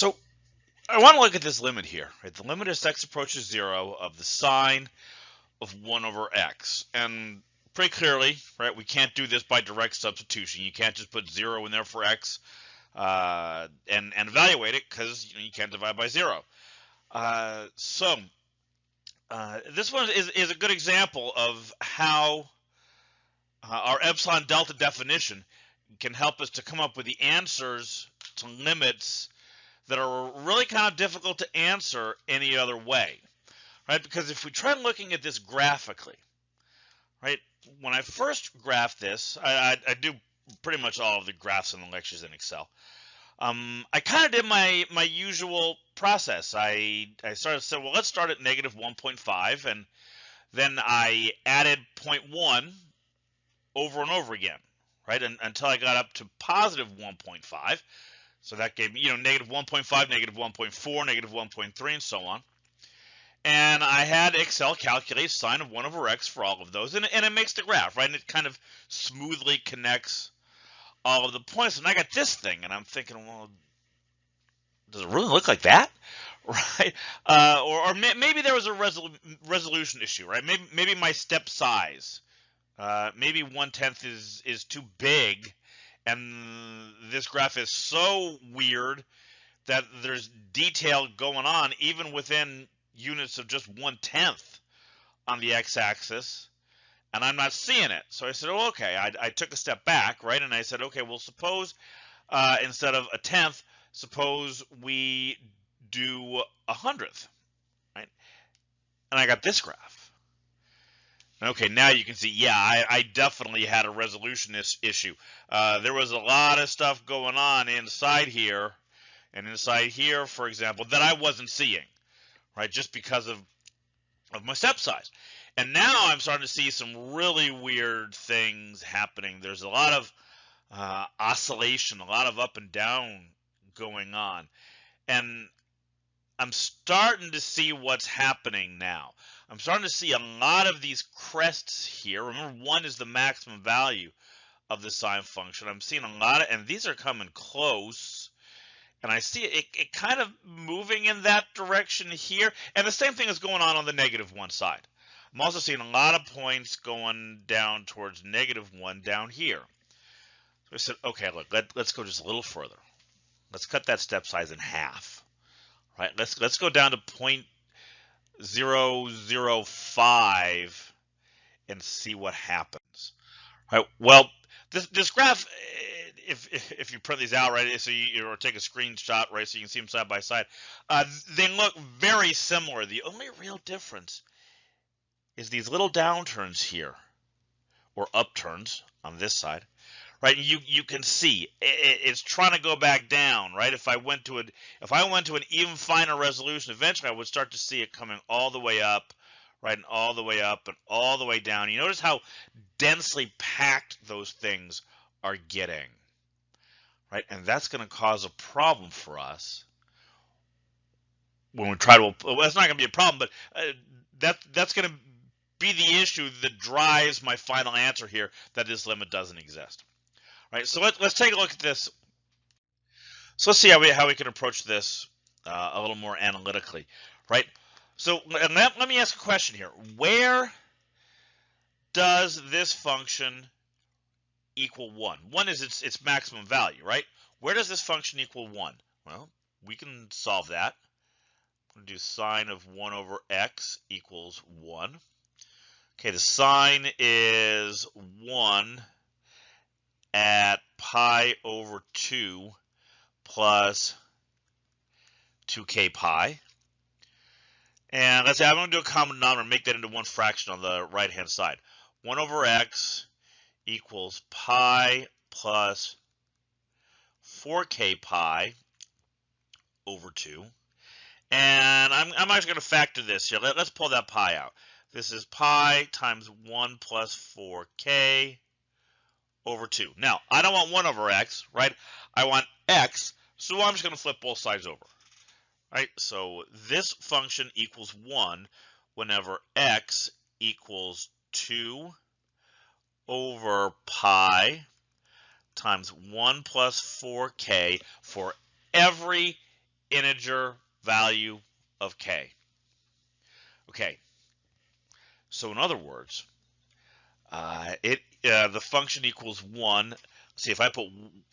So I want to look at this limit here. Right? The limit as x approaches 0 of the sine of 1 over x. And pretty clearly, right, we can't do this by direct substitution. You can't just put 0 in there for x and evaluate it because you can't divide by 0. This one is a good example of how our epsilon delta definition can help us to come up with the answers to limits that are really kind of difficult to answer any other way, right? Because if we try looking at this graphically, right, when I first graphed this, I do pretty much all of the graphs in the lectures in Excel. I kind of did my usual process. I said, well, let's start at negative 1.5, and then I added 0.1 over and over again, right, until I got up to positive 1.5. So that gave me, negative 1.5, negative 1.4, negative 1.3, and so on. And I had Excel calculate sine of 1 over x for all of those, and it makes the graph, right? And it kind of smoothly connects all of the points. And I got this thing, and I'm thinking, well, does it really look like that? Right? Or maybe there was a resolution issue, right? Maybe my step size, maybe 1/10 is too big, and this graph is so weird that there's detail going on even within units of just 1/10 on the x-axis, and I'm not seeing it. So I said, oh, okay, I took a step back, right? And I said, okay, well, suppose instead of 1/10, suppose we do 100th, right? And I got this graph. Okay, now you can see, yeah, I definitely had a resolution issue. There was a lot of stuff going on inside here, and inside here, for example, that I wasn't seeing, right, just because of my step size. And now I'm starting to see some really weird things happening. There's a lot of oscillation, a lot of up and down going on. And I'm starting to see what's happening now. I'm starting to see a lot of these crests here. Remember, 1 is the maximum value of the sine function. I'm seeing a lot of, and these are coming close. And I see it kind of moving in that direction here. And the same thing is going on the negative 1 side. I'm also seeing a lot of points going down towards negative 1 down here. So I said, okay, look, let's go just a little further. Let's cut that step size in half. Right? Let's go down to 0.005 and see what happens. Right? Well, this graph, if you print these out, right, so or take a screenshot, right, so you can see them side by side, they look very similar. The only real difference is these little downturns here, or upturns on this side, right? You can see it's trying to go back down, right? If I went to an even finer resolution, eventually I would start to see it coming all the way up, right, and all the way up and all the way down. You notice how densely packed those things are getting, right? And that's going to cause a problem for us when we try to. Well, that's not going to be a problem, but that's going to be the issue that drives my final answer here, that this limit doesn't exist. Right, so let's take a look at this. So let's see how we can approach this a little more analytically, right? So let me ask a question here. Where does this function equal 1? 1 is its maximum value, right? Where does this function equal 1? Well, we can solve that. I'm going to do sine of 1 over x equals 1. Okay, the sine is 1 at pi over 2 plus 2k pi. And let's say I'm going to do a common denominator and make that into one fraction on the right-hand side. 1 over x equals pi plus 4k pi over 2. And I'm actually going to factor this here. Let's pull that pi out. This is pi times 1 plus 4k over 2. Now, I don't want 1 over x, right? I want x, so I'm just going to flip both sides over. Right? So this function equals 1 whenever x equals 2 over pi times 1 plus 4k for every integer value of k. Okay, so in other words, the function equals 1. See, if I put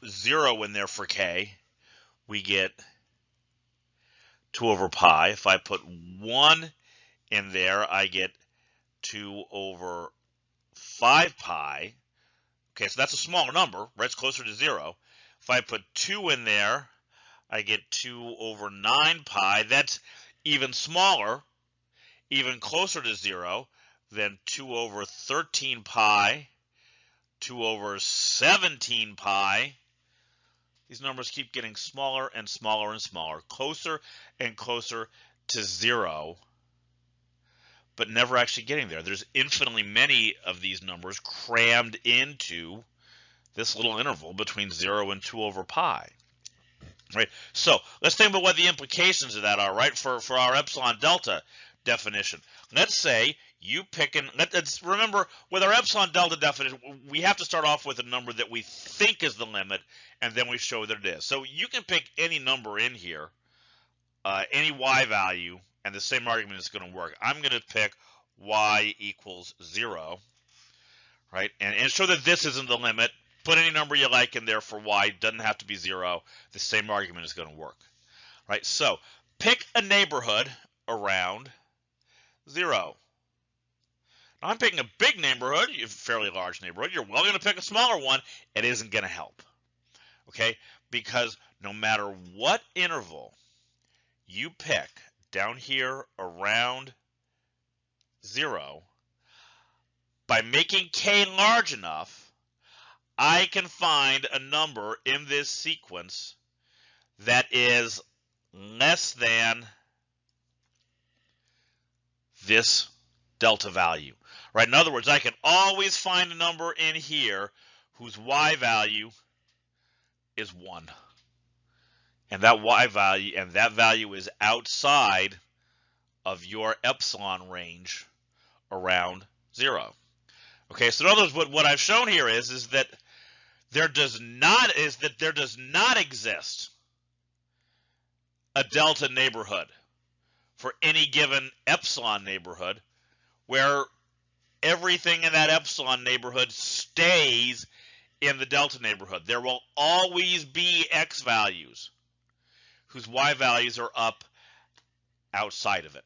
0 in there for k, we get 2 over pi. If I put 1 in there, I get 2 over 5 pi. Okay, so that's a smaller number, right? It's closer to 0. If I put 2 in there, I get 2 over 9 pi. That's even smaller, even closer to 0 than 2 over 13 pi, 2 over 17 pi. These numbers keep getting smaller and smaller and smaller, closer and closer to 0, but never actually getting there. There's infinitely many of these numbers crammed into this little interval between 0 and 2 over pi. Right? So let's think about what the implications of that are, right? For our epsilon delta definition. Let's say you pick let's remember, with our epsilon delta definition, we have to start off with a number that we think is the limit, and then we show that it is. So you can pick any number in here, any y value, and the same argument is going to work. I'm going to pick y equals 0, right? And show that this isn't the limit. Put any number you like in there for y. Doesn't have to be 0. The same argument is going to work, right? So pick a neighborhood around 0. Now, I'm picking a big neighborhood, a fairly large neighborhood. You're well going to pick a smaller one. It isn't going to help, okay? Because no matter what interval you pick down here around 0, by making k large enough, I can find a number in this sequence that is less than this delta value, right? In other words, I can always find a number in here whose y value is 1. And that y value, and that value is outside of your epsilon range around 0. Okay, so in other words, what I've shown here is that there does not exist a delta neighborhood for any given epsilon neighborhood where everything in that epsilon neighborhood stays in the delta neighborhood. There will always be x values whose y values are up outside of it.